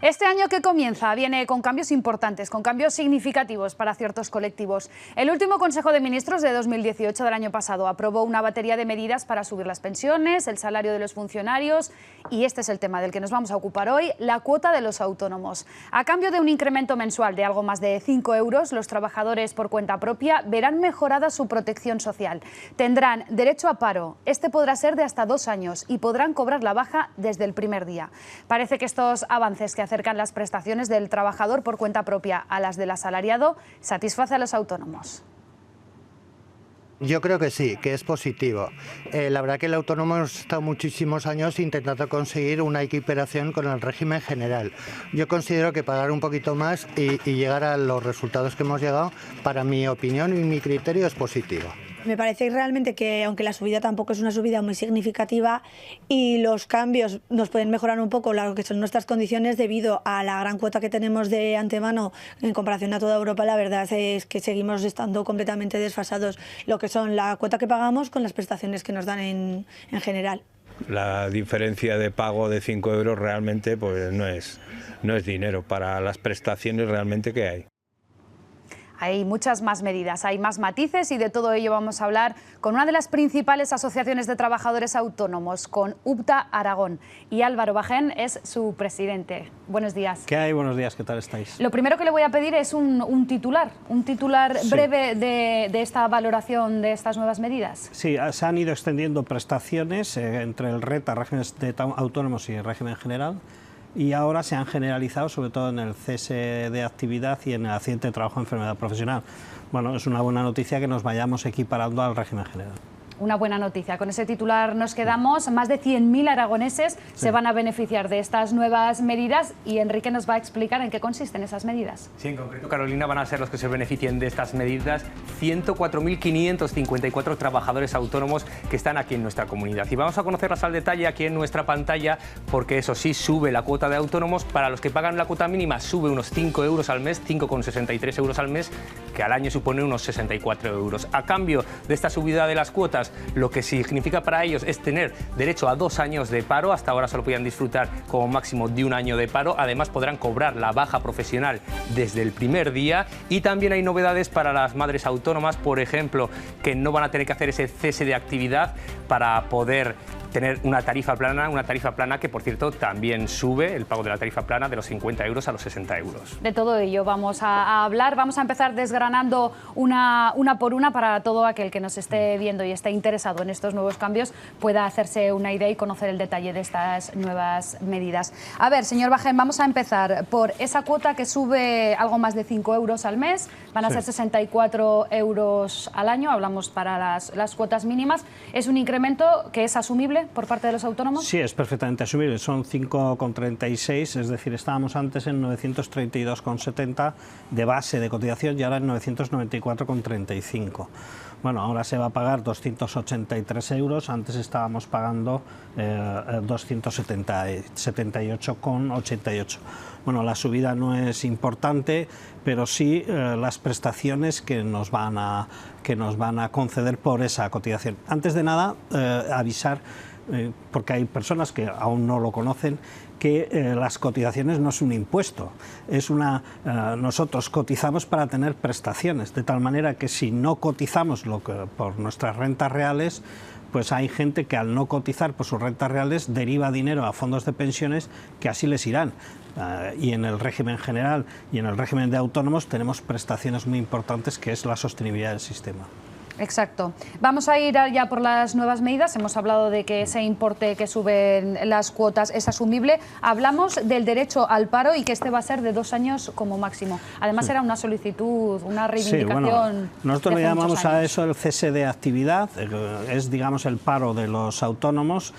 Este año que comienza viene con cambios importantes, con cambios significativos para ciertos colectivos. El último Consejo de Ministros de 2018 del año pasado aprobó una batería de medidas para subir las pensiones, el salario de los funcionarios y este es el tema del que nos vamos a ocupar hoy, la cuota de los autónomos. A cambio de un incremento mensual de algo más de 5 euros, los trabajadores por cuenta propia verán mejorada su protección social. Tendrán derecho a paro, este podrá ser de hasta 2 años y podrán cobrar la baja desde el primer día. Parece que estos avances que acercan las prestaciones del trabajador por cuenta propia a las del asalariado satisface a los autónomos. Yo creo que sí, que es positivo. La verdad que el autónomo hemos estado muchísimos años intentando conseguir una equiparación con el régimen general. Yo considero que pagar un poquito más y llegar a los resultados que hemos llegado, para mi opinión y mi criterio, es positivo. Me parece realmente que, aunque la subida tampoco es una subida muy significativa y los cambios nos pueden mejorar un poco lo que son nuestras condiciones debido a la gran cuota que tenemos de antemano en comparación a toda Europa, la verdad es que seguimos estando completamente desfasados lo que son la cuota que pagamos con las prestaciones que nos dan en general. La diferencia de pago de 5 euros realmente pues no es dinero para las prestaciones realmente que hay. Hay muchas más medidas, hay más matices y de todo ello vamos a hablar con una de las principales asociaciones de trabajadores autónomos, con UPTA Aragón. Y Álvaro Bajén es su presidente. Buenos días. ¿Qué hay? Buenos días, ¿qué tal estáis? Lo primero que le voy a pedir es un titular sí. breve de esta valoración de estas nuevas medidas. Sí, se han ido extendiendo prestaciones entre el RET a regímenes de autónomos y el régimen general. Y ahora se han generalizado, sobre todo en el cese de actividad y en el accidente de trabajo o enfermedad profesional. Bueno, es una buena noticia que nos vayamos equiparando al régimen general. Una buena noticia. Con ese titular nos quedamos. Más de 100.000 aragoneses se van a beneficiar de estas nuevas medidas y Enrique nos va a explicar en qué consisten esas medidas. Sí, en concreto, Carolina, van a ser los que se beneficien de estas medidas 104.554 trabajadores autónomos que están aquí en nuestra comunidad. Y vamos a conocerlas al detalle aquí en nuestra pantalla porque eso sí, sube la cuota de autónomos. Para los que pagan la cuota mínima sube unos 5 euros al mes, 5,63 euros al mes, que al año supone unos 64 euros. A cambio de esta subida de las cuotas, lo que significa para ellos es tener derecho a 2 años de paro. Hasta ahora solo podían disfrutar como máximo de 1 año de paro. Además podrán cobrar la baja profesional desde el primer día. Y también hay novedades para las madres autónomas, por ejemplo, que no van a tener que hacer ese cese de actividad para poder tener una tarifa plana que, por cierto, también sube el pago de la tarifa plana de los 50 euros a los 60 euros. De todo ello vamos a hablar, vamos a empezar desgranando una por una para todo aquel que nos esté viendo y esté interesado en estos nuevos cambios pueda hacerse una idea y conocer el detalle de estas nuevas medidas. A ver, señor Bajén, vamos a empezar por esa cuota que sube algo más de 5 euros al mes, van a ser 64 euros al año, hablamos para las cuotas mínimas. ¿Es un incremento que es asumible por parte de los autónomos? Sí, es perfectamente asumible, son 5,36, es decir, estábamos antes en 932,70 de base de cotización y ahora en 994,35. Bueno, ahora se va a pagar 283 euros, antes estábamos pagando 278,88. Bueno, la subida no es importante, pero sí las prestaciones que nos van a conceder por esa cotización. Antes de nada, avisar, porque hay personas que aún no lo conocen, que las cotizaciones no es un impuesto, nosotros cotizamos para tener prestaciones, de tal manera que si no cotizamos por nuestras rentas reales, pues hay gente que al no cotizar por sus rentas reales deriva dinero a fondos de pensiones que así les irán. Y en el régimen general y en el régimen de autónomos tenemos prestaciones muy importantes, que es la sostenibilidad del sistema. Exacto. Vamos a ir ya por las nuevas medidas. Hemos hablado de que ese importe que suben las cuotas es asumible. Hablamos del derecho al paro y que este va a ser de 2 años como máximo. Además era una solicitud, una reivindicación. Sí, bueno, nosotros le llamamos a eso el cese de actividad, es digamos el paro de los autónomos.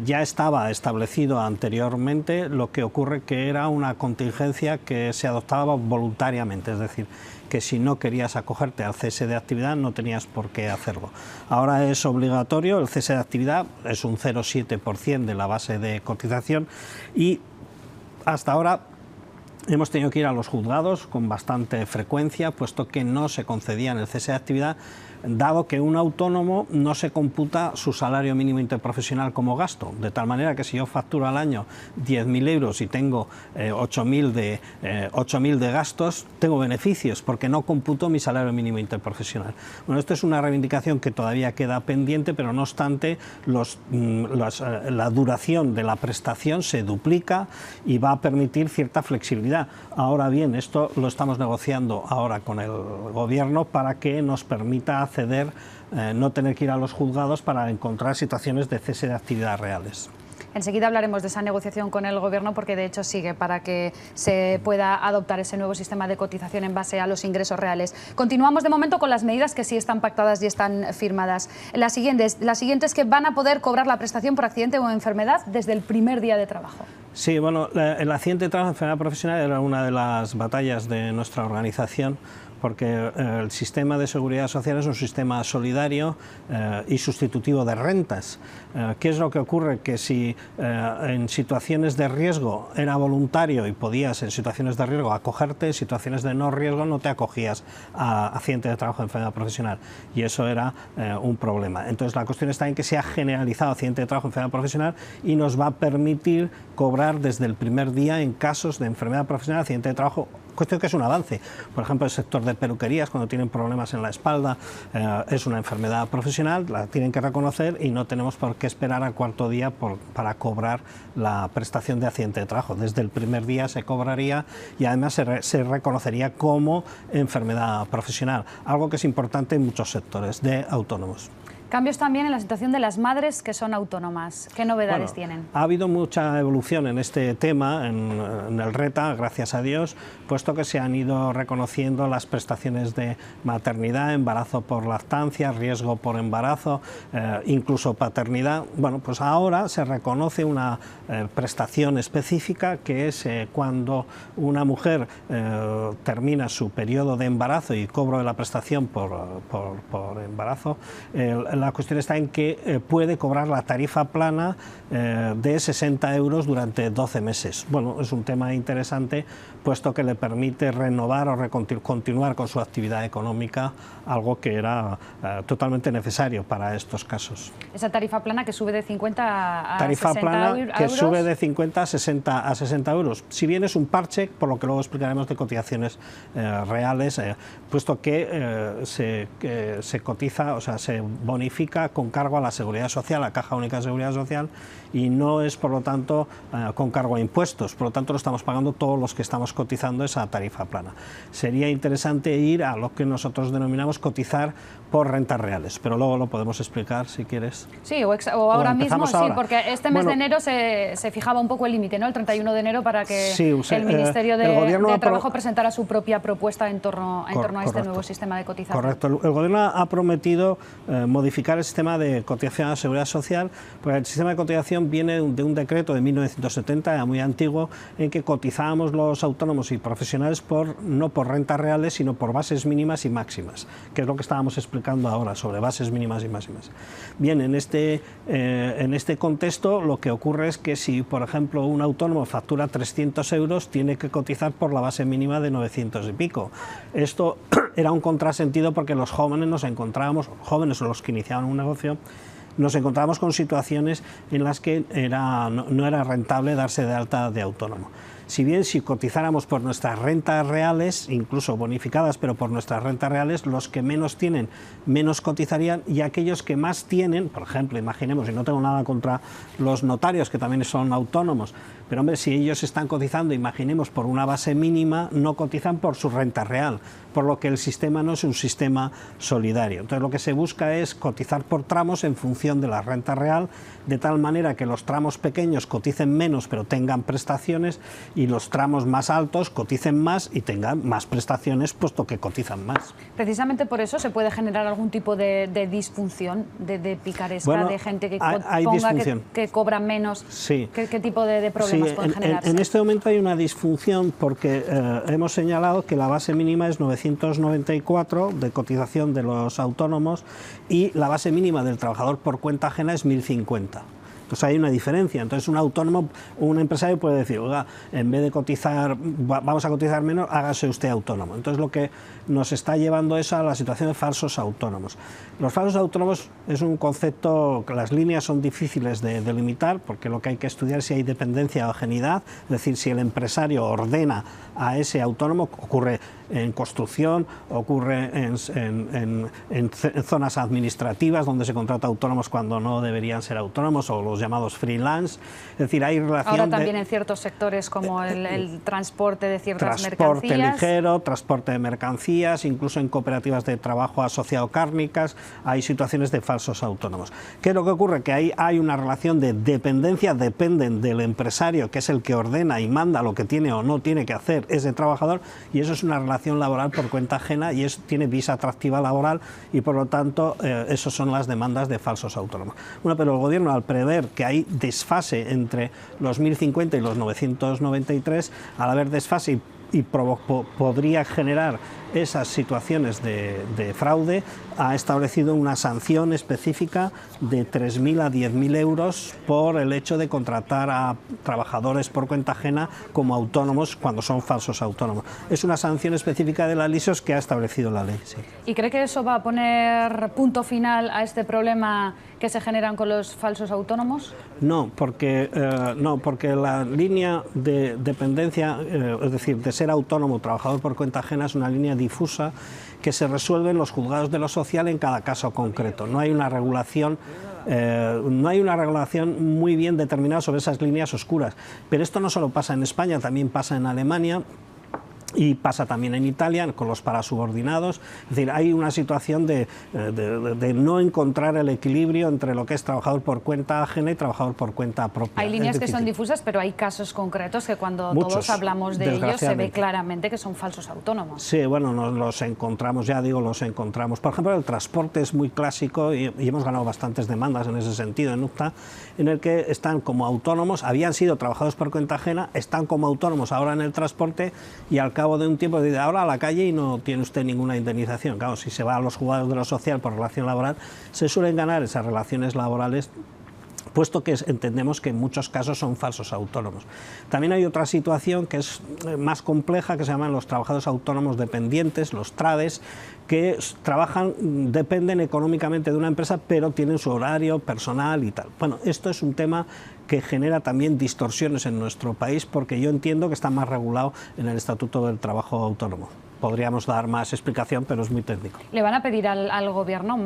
Ya estaba establecido anteriormente, lo que ocurre que era una contingencia que se adoptaba voluntariamente, es decir, que si no querías acogerte al cese de actividad no tenías por qué hacerlo. Ahora es obligatorio, el cese de actividad es un 0,7% de la base de cotización y hasta ahora hemos tenido que ir a los juzgados con bastante frecuencia, puesto que no se concedían el cese de actividad dado que un autónomo no se computa su salario mínimo interprofesional como gasto, de tal manera que si yo facturo al año 10.000 euros y tengo 8.000 de gastos, tengo beneficios porque no computo mi salario mínimo interprofesional. Bueno, esto es una reivindicación que todavía queda pendiente, pero no obstante la duración de la prestación se duplica y va a permitir cierta flexibilidad. Ahora bien, esto lo estamos negociando ahora con el Gobierno para que nos permita acceder, no tener que ir a los juzgados para encontrar situaciones de cese de actividad reales. Enseguida hablaremos de esa negociación con el Gobierno porque de hecho sigue para que se pueda adoptar ese nuevo sistema de cotización en base a los ingresos reales. Continuamos de momento con las medidas que sí están pactadas y están firmadas. La siguiente es que van a poder cobrar la prestación por accidente o enfermedad desde el primer día de trabajo. Sí, bueno, el accidente de trabajo, enfermedad profesional era una de las batallas de nuestra organización, porque el sistema de seguridad social es un sistema solidario y sustitutivo de rentas. ¿Qué es lo que ocurre? Que si en situaciones de riesgo era voluntario y podías en situaciones de riesgo acogerte, en situaciones de no riesgo no te acogías a accidente de trabajo, enfermedad profesional, y eso era un problema. Entonces la cuestión está en que se ha generalizado accidente de trabajo, enfermedad profesional y nos va a permitir cobrar desde el primer día en casos de enfermedad profesional, accidente de trabajo, cuestión que es un avance. Por ejemplo, el sector de peluquerías, cuando tienen problemas en la espalda, es una enfermedad profesional, la tienen que reconocer y no tenemos por qué esperar al cuarto día para cobrar la prestación de accidente de trabajo. Desde el primer día se cobraría y además se reconocería como enfermedad profesional, algo que es importante en muchos sectores de autónomos. Cambios también en la situación de las madres que son autónomas. ¿Qué novedades tienen? Ha habido mucha evolución en este tema, en el RETA, gracias a Dios, puesto que se han ido reconociendo las prestaciones de maternidad, embarazo por lactancia, riesgo por embarazo, incluso paternidad. Bueno, pues ahora se reconoce una prestación específica que es cuando una mujer termina su periodo de embarazo y cobro de la prestación por embarazo. La cuestión está en que puede cobrar la tarifa plana de 60 euros durante 12 meses. Bueno, es un tema interesante, puesto que le permite renovar o continuar con su actividad económica, algo que era totalmente necesario para estos casos. Esa tarifa plana que sube de 50 a tarifa 60 plana euros. Que sube de 50 a 60 euros. Si bien es un parche, por lo que luego explicaremos, de cotizaciones reales, puesto que se cotiza, o sea, se bonifica con cargo a la Seguridad Social, a la Caja Única de Seguridad Social, y no es, por lo tanto, con cargo a impuestos. Por lo tanto, lo estamos pagando todos los que estamos cotizando esa tarifa plana. Sería interesante ir a lo que nosotros denominamos cotizar por rentas reales, pero luego lo podemos explicar si quieres. Sí, o ahora mismo, sí, ahora. porque este mes de enero se fijaba un poco el límite, ¿no? El 31 de enero para que sí, el Ministerio de Trabajo presentara su propia propuesta en torno a este nuevo sistema de cotización. Correcto. El Gobierno ha prometido modificar el sistema de cotización a la Seguridad Social, porque el sistema de cotización viene de un decreto de 1970, ya muy antiguo, en que cotizábamos los autónomos y profesionales no por rentas reales, sino por bases mínimas y máximas, que es lo que estábamos explicando ahora, sobre bases mínimas y máximas. Bien, en este contexto lo que ocurre es que si, por ejemplo, un autónomo factura 300 euros, tiene que cotizar por la base mínima de 900 y pico. Esto era un contrasentido porque los jóvenes nos encontrábamos, jóvenes o los que iniciaban un negocio, nos encontrábamos con situaciones en las que no era rentable darse de alta de autónomo. Si bien si cotizáramos por nuestras rentas reales, incluso bonificadas, pero por nuestras rentas reales, los que menos tienen, menos cotizarían, y aquellos que más tienen, por ejemplo, imaginemos, y no tengo nada contra los notarios, que también son autónomos, pero hombre, si ellos están cotizando, imaginemos, por una base mínima, no cotizan por su renta real, por lo que el sistema no es un sistema solidario. Entonces lo que se busca es cotizar por tramos en función de la renta real, de tal manera que los tramos pequeños coticen menos pero tengan prestaciones, y los tramos más altos coticen más y tengan más prestaciones, puesto que cotizan más. Precisamente por eso se puede generar algún tipo de disfunción, de picaresca, bueno, de gente que cobra menos. Sí. ¿Qué tipo de problemas pueden generarse? En este momento hay una disfunción porque hemos señalado que la base mínima es 994 de cotización de los autónomos y la base mínima del trabajador por cuenta ajena es 1050. Entonces hay una diferencia. Entonces un autónomo o un empresario puede decir, oiga, en vez de cotizar, vamos a cotizar menos, hágase usted autónomo. Entonces lo que nos está llevando eso a la situación de falsos autónomos. Los falsos autónomos es un concepto que las líneas son difíciles de delimitar, porque lo que hay que estudiar es si hay dependencia o ajenidad, es decir, si el empresario ordena a ese autónomo, ocurre en construcción, ocurre en zonas administrativas donde se contrata autónomos cuando no deberían ser autónomos, o los llamados freelance. Es decir, hay relación. Ahora también en ciertos sectores como el transporte de ciertas transporte mercancías. ligero, transporte de mercancías, incluso en cooperativas de trabajo asociado cárnicas, hay situaciones de falsos autónomos. ¿Qué es lo que ocurre? Que ahí hay una relación de dependencia, dependen del empresario, que es el que ordena y manda lo que tiene o no tiene que hacer ese trabajador, y eso es una relación laboral por cuenta ajena y tiene visa atractiva laboral, y por lo tanto esas son las demandas de falsos autónomos. Bueno, pero el gobierno, al prever que hay desfase entre los 1050 y los 993, al haber desfase y podría generar esas situaciones de fraude, ha establecido una sanción específica de 3.000 a 10.000 euros por el hecho de contratar a trabajadores por cuenta ajena como autónomos cuando son falsos autónomos. Es una sanción específica de la LISOS que ha establecido la ley. Sí. ¿Y cree que eso va a poner punto final a este problema que se generan con los falsos autónomos? No, porque la línea de dependencia, es decir, de ser autónomo o trabajador por cuenta ajena, es una línea difusa que se resuelve en los juzgados de lo social en cada caso concreto. No hay una regulación muy bien determinada sobre esas líneas oscuras. Pero esto no solo pasa en España, también pasa en Alemania. Y pasa también en Italia con los parasubordinados. Es decir, hay una situación de no encontrar el equilibrio entre lo que es trabajador por cuenta ajena y trabajador por cuenta propia. Hay líneas que son difusas, pero hay casos concretos que cuando todos hablamos de ellos se ve claramente que son falsos autónomos. Sí, bueno, nos los encontramos, ya digo, los encontramos. Por ejemplo, el transporte es muy clásico y hemos ganado bastantes demandas en ese sentido en UCTA, en el que están como autónomos, habían sido trabajadores por cuenta ajena, están como autónomos ahora en el transporte y al cabo de un tiempo dice, ahora a la calle y no tiene usted ninguna indemnización. Claro, si se va a los juzgados de lo social por relación laboral, se suelen ganar esas relaciones laborales, puesto que entendemos que en muchos casos son falsos autónomos. También hay otra situación que es más compleja, que se llaman los trabajadores autónomos dependientes, los TRADES, que dependen económicamente de una empresa, pero tienen su horario personal y tal. Bueno, esto es un tema que genera también distorsiones en nuestro país, porque yo entiendo que está más regulado en el Estatuto del Trabajo Autónomo. Podríamos dar más explicación, pero es muy técnico. ¿Le van a pedir al Gobierno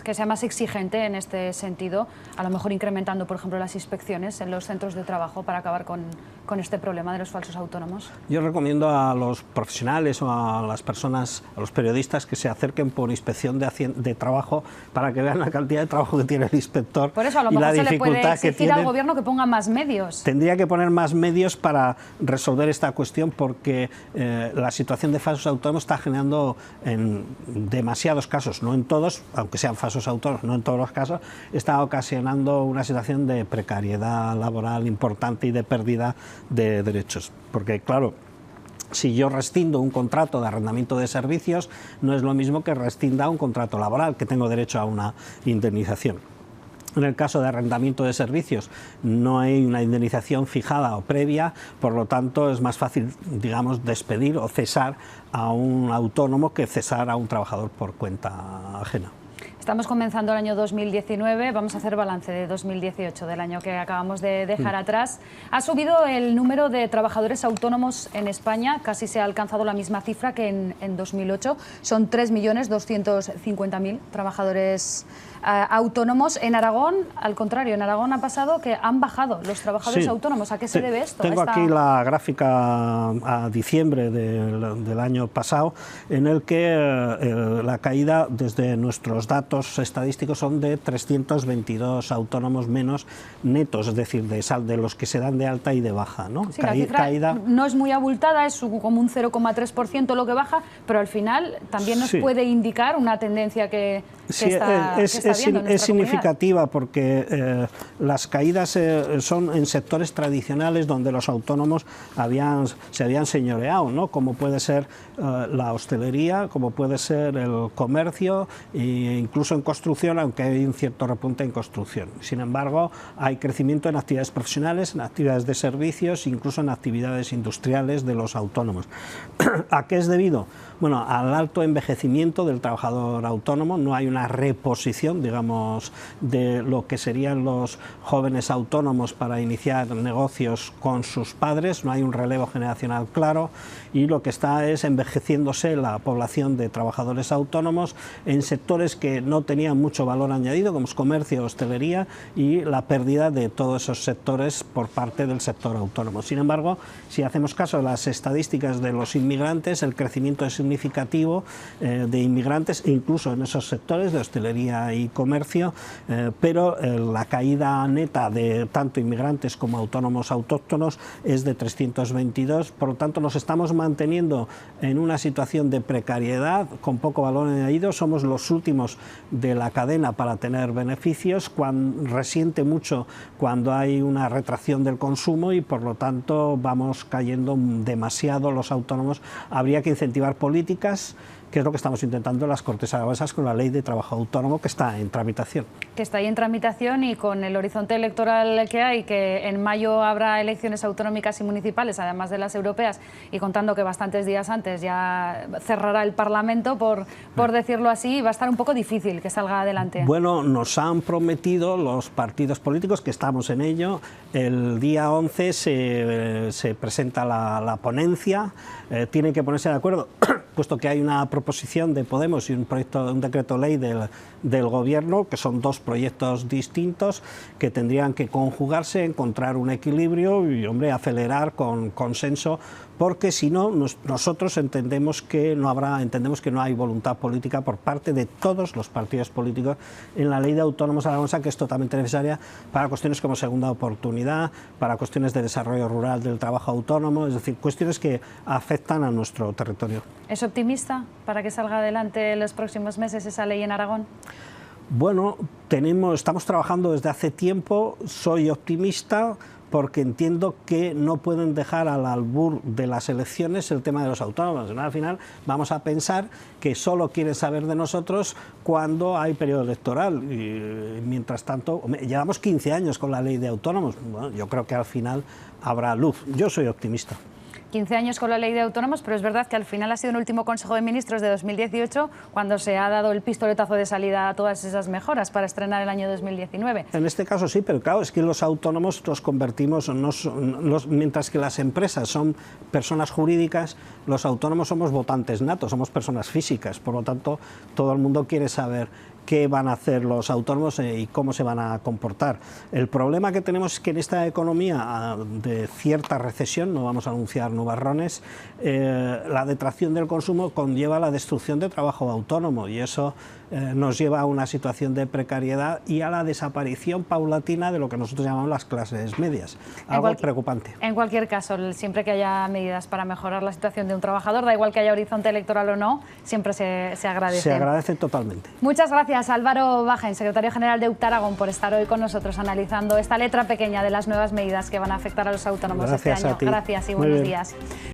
que sea más exigente en este sentido, a lo mejor incrementando, por ejemplo, las inspecciones en los centros de trabajo para acabar con este problema de los falsos autónomos? Yo recomiendo a los profesionales o a las personas, a los periodistas, que se acerquen por inspección de trabajo para que vean la cantidad de trabajo que tiene el inspector. Por eso a lo y mejor la se le puede dificultad que exigir tiene. al Gobierno que ponga más medios. Tendría que poner más medios para resolver esta cuestión, porque la situación de falsos autónomos está generando en demasiados casos, no en todos, aunque sean falsos autónomos, no en todos los casos, está ocasionando una situación de precariedad laboral importante y de pérdida de derechos. Porque, claro, si yo rescindo un contrato de arrendamiento de servicios, no es lo mismo que rescinda un contrato laboral, que tengo derecho a una indemnización. En el caso de arrendamiento de servicios no hay una indemnización fijada o previa, por lo tanto es más fácil, digamos, despedir o cesar a un autónomo que cesar a un trabajador por cuenta ajena. Estamos comenzando el año 2019, vamos a hacer balance de 2018, del año que acabamos de dejar atrás. Ha subido el número de trabajadores autónomos en España, casi se ha alcanzado la misma cifra que en 2008. Son 3.250.000 trabajadores autónomos. En Aragón, al contrario, en Aragón ha pasado que han bajado los trabajadores autónomos. ¿A qué se debe esto? Tengo aquí la gráfica a diciembre del año pasado, en el que la caída desde nuestros datos estadísticos son de 322 autónomos menos netos, es decir, de los que se dan de alta y de baja, ¿no? Sí, la cifra no es muy abultada, es como un 0,3% lo que baja, pero al final también nos puede indicar una tendencia que está viendo en es significativa, porque las caídas son en sectores tradicionales donde los autónomos se habían señoreado, ¿no? Como puede ser la hostelería, como puede ser el comercio e incluso incluso en construcción, aunque hay un cierto repunte en construcción. Sin embargo, hay crecimiento en actividades profesionales, en actividades de servicios, incluso en actividades industriales de los autónomos. ¿A qué es debido? Bueno, al alto envejecimiento del trabajador autónomo. No hay una reposición, digamos, de lo que serían los jóvenes autónomos para iniciar negocios con sus padres, no hay un relevo generacional claro, y lo que está es envejeciéndose la población de trabajadores autónomos en sectores que no tenían mucho valor añadido, como es comercio, hostelería, y la pérdida de todos esos sectores por parte del sector autónomo. Sin embargo, si hacemos caso a las estadísticas de los inmigrantes, el crecimiento es significativo de inmigrantes, e incluso en esos sectores de hostelería y comercio, pero la caída neta de tanto inmigrantes como autónomos autóctonos es de 322, por lo tanto nos estamos manteniendo en una situación de precariedad con poco valor añadido. Somos los últimos de la cadena para tener beneficios, resiente mucho cuando hay una retracción del consumo, y por lo tanto vamos cayendo demasiado los autónomos. Habría que incentivar políticas, que es lo que estamos intentando en las Cortes Aragonesas con la Ley de Trabajo Autónomo, que está en tramitación. Que está ahí en tramitación, y con el horizonte electoral que hay, que en mayo habrá elecciones autonómicas y municipales, además de las europeas, y contando que bastantes días antes ya cerrará el Parlamento, por decirlo así, va a estar un poco difícil que salga adelante. Bueno, nos han prometido los partidos políticos, que estamos en ello. El día 11 se presenta la ponencia, tienen que ponerse de acuerdo, puesto que hay una proposición de Podemos y un decreto ley del Gobierno, que son dos proyectos distintos que tendrían que conjugarse, encontrar un equilibrio y, hombre, acelerar con consenso, porque si no, nosotros entendemos que no hay voluntad política por parte de todos los partidos políticos en la Ley de Autónomos Aragonesa, que es totalmente necesaria para cuestiones como segunda oportunidad, para cuestiones de desarrollo rural del trabajo autónomo, es decir, cuestiones que afectan a nuestro territorio. ¿Es optimista para que salga adelante en los próximos meses esa ley en Aragón? Bueno, estamos trabajando desde hace tiempo. Soy optimista porque entiendo que no pueden dejar al albur de las elecciones el tema de los autónomos. Al final vamos a pensar que solo quieren saber de nosotros cuando hay periodo electoral. Y, mientras tanto, llevamos 15 años con la Ley de Autónomos. Bueno, yo creo que al final habrá luz. Yo soy optimista. 15 años con la Ley de Autónomos, pero es verdad que al final ha sido el último Consejo de Ministros de 2018 cuando se ha dado el pistoletazo de salida a todas esas mejoras para estrenar el año 2019. En este caso sí, pero claro, es que los autónomos los convertimos, mientras que las empresas son personas jurídicas, los autónomos somos votantes natos, somos personas físicas, por lo tanto todo el mundo quiere saber qué van a hacer los autónomos y cómo se van a comportar. El problema que tenemos es que en esta economía de cierta recesión, no vamos a anunciar nubarrones, la detracción del consumo conlleva la destrucción de trabajo autónomo, y eso nos lleva a una situación de precariedad y a la desaparición paulatina de lo que nosotros llamamos las clases medias. Algo preocupante. En cualquier caso, siempre que haya medidas para mejorar la situación de un trabajador, da igual que haya horizonte electoral o no, siempre se agradece. Se agradece totalmente. Muchas gracias, Álvaro Bajen, secretario general de UPT Aragón, por estar hoy con nosotros analizando esta letra pequeña de las nuevas medidas que van a afectar a los autónomos este año. A ti. Gracias y buenos días.